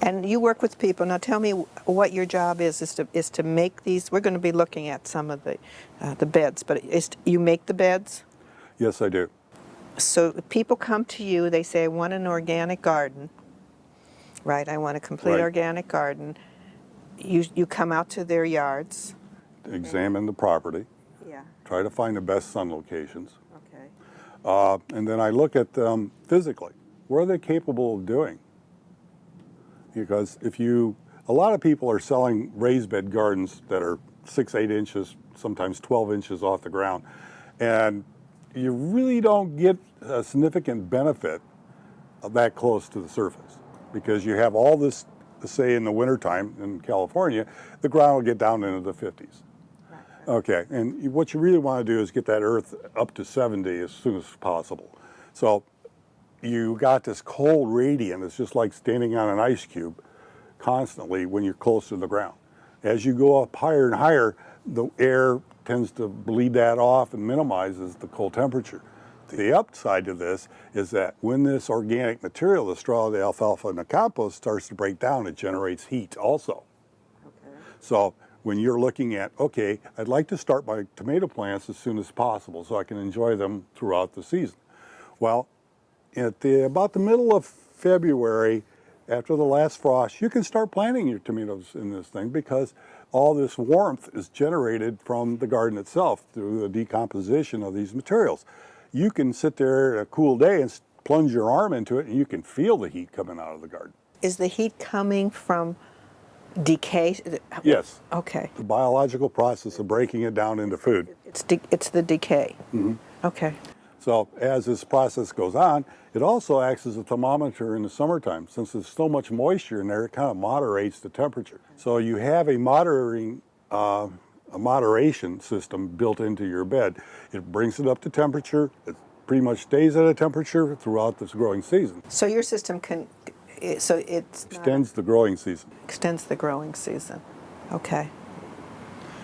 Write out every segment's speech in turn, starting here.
And you work with people. Now tell me what your job is to make these. We're going to be looking at some of the beds, but you make the beds? Yes, I do. So people come to you, they say, I want an organic garden, right? I want a complete organic garden. You come out to their yards. Examine the property. Yeah. Try to find the best sun locations. Okay. And then I look at them physically. What are they capable of doing? Because a lot of people are selling raised bed gardens that are 6, 8 inches, sometimes 12 inches off the ground. And you really don't get a significant benefit of that close to the surface, because you have all this, say in the wintertime in California, the ground will get down into the 50s. Right. Okay, and what you really want to do is get that earth up to 70 as soon as possible. So you got this cold radiant. It's just like standing on an ice cube constantly when you're close to the ground. As you go up higher and higher, the air tends to bleed that off and minimizes the cold temperature. The upside to this is that when this organic material, the straw, the alfalfa, and the compost starts to break down, it generates heat also. Okay. So when you're looking at, okay, I'd like to start my tomato plants as soon as possible so I can enjoy them throughout the season. Well, at about the middle of February, after the last frost, you can start planting your tomatoes in this thing, because all this warmth is generated from the garden itself through the decomposition of these materials. You can sit there at a cool day and plunge your arm into it, and you can feel the heat coming out of the garden. Is the heat coming from decay? Yes. Okay. The biological process of breaking it down into food. It's the decay. Mm-hmm. Okay. So as this process goes on, it also acts as a thermometer in the summertime. Since there's so much moisture in there, it kind of moderates the temperature. So you have a moderation system built into your bed. It brings it up to temperature. It pretty much stays at a temperature throughout this growing season. So your system can, so it extends the growing season. Extends the growing season. Okay.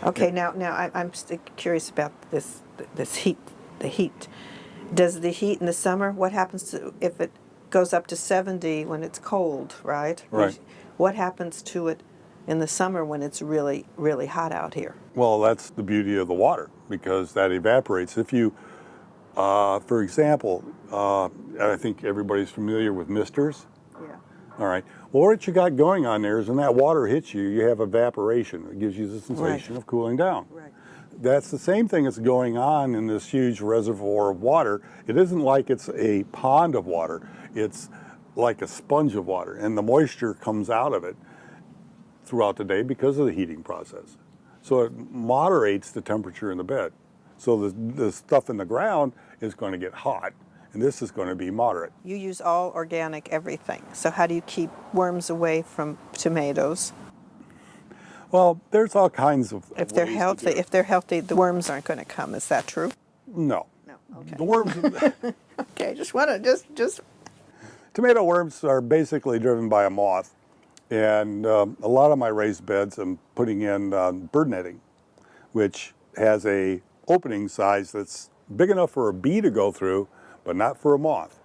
Okay. Yeah. Now I'm curious about this heat. The heat. Does the heat in the summer, what happens if it goes up to 70 when it's cold, right? Right. What happens to it in the summer when it's really, really hot out here? Well, that's the beauty of the water, because that evaporates. If you, for example, I think everybody's familiar with misters. Yeah. All right. Well, what you got going on there is when that water hits you, you have evaporation. It gives you the sensation of cooling down. Right. That's the same thing that's going on in this huge reservoir of water. It isn't like it's a pond of water. It's like a sponge of water, and the moisture comes out of it throughout the day because of the heating process. So it moderates the temperature in the bed. So the stuff in the ground is going to get hot, and this is going to be moderate. You use all organic everything. So how do you keep worms away from tomatoes? Well, there's all kinds of If they're healthy, the worms aren't going to come. Is that true? No. No. Okay. The worms. Okay. Just want to just. Tomato worms are basically driven by a moth, and a lot of my raised beds I'm putting in bird netting, which has a opening size that's big enough for a bee to go through, but not for a moth.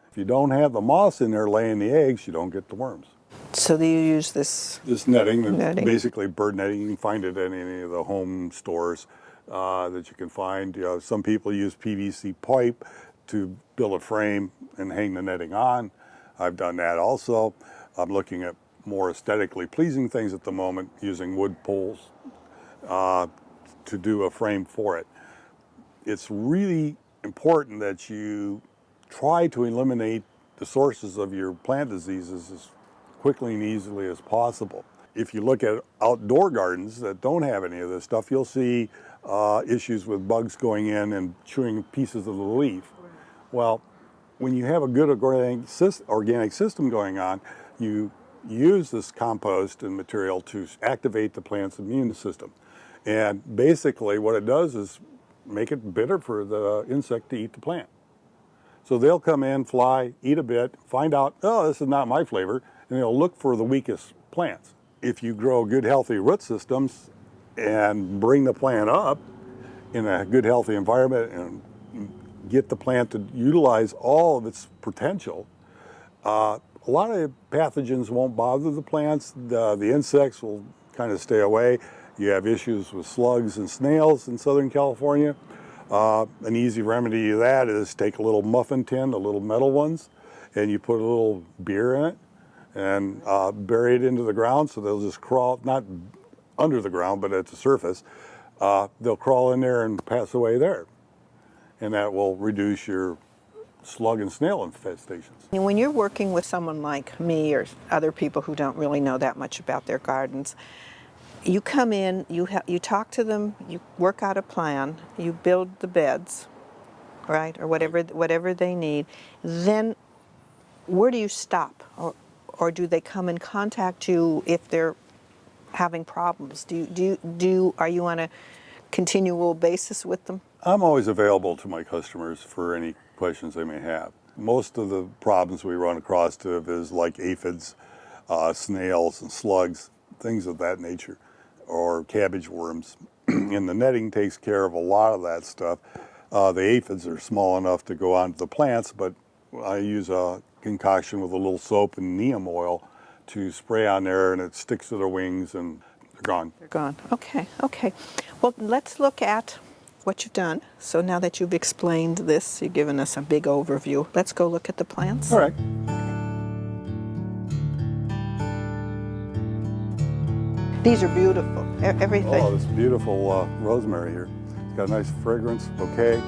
If you don't have the moths in there laying the eggs, you don't get the worms. So do you use this netting, netting? Basically bird netting. You can find it in any of the home stores that you can find. You know, some people use PVC pipe to build a frame and hang the netting on. I've done that also. I'm looking at more aesthetically pleasing things at the moment, using wood poles to do a frame for it. It's really important that you try to eliminate the sources of your plant diseases as quickly and easily as possible. If you look at outdoor gardens that don't have any of this stuff, you'll see issues with bugs going in and chewing pieces of the leaf. Well, when you have a good organic system going on, you use this compost and material to activate the plant's immune system. And basically what it does is make it bitter for the insect to eat the plant. So they'll come in, fly, eat a bit, find out, oh, this is not my flavor, and they'll look for the weakest plants. If you grow good, healthy root systems and bring the plant up in a good, healthy environment and get the plant to utilize all of its potential, A lot of pathogens won't bother the plants. The insects will kind of stay away. You have issues with slugs and snails in Southern California. An easy remedy to that is take a little muffin tin, the little metal ones, and you put a little beer in it and bury it into the ground so they'll just crawl, not under the ground, but at the surface. They'll crawl in there and pass away there. And that will reduce your slug and snail infestations. And when you're working with someone like me or other people who don't really know that much about their gardens, you come in, you talk to them, you work out a plan, you build the beds, right, or whatever they need. Then where do you stop, or do they come and contact you if they're having problems? Are you on a continual basis with them? I'm always available to my customers for any questions they may have. Most of the problems we run across is like aphids, snails and slugs, things of that nature, or cabbage worms. And the netting takes care of a lot of that stuff. The aphids are small enough to go onto the plants, but I use a concoction with a little soap and neem oil to spray on there, and it sticks to their wings and they're gone. They're gone. Okay, okay. Well, let's look at what you've done. So now that you've explained this, you've given us a big overview. Let's go look at the plants. All right. These are beautiful. Everything. Oh, this beautiful rosemary here. It's got a nice fragrance, bouquet.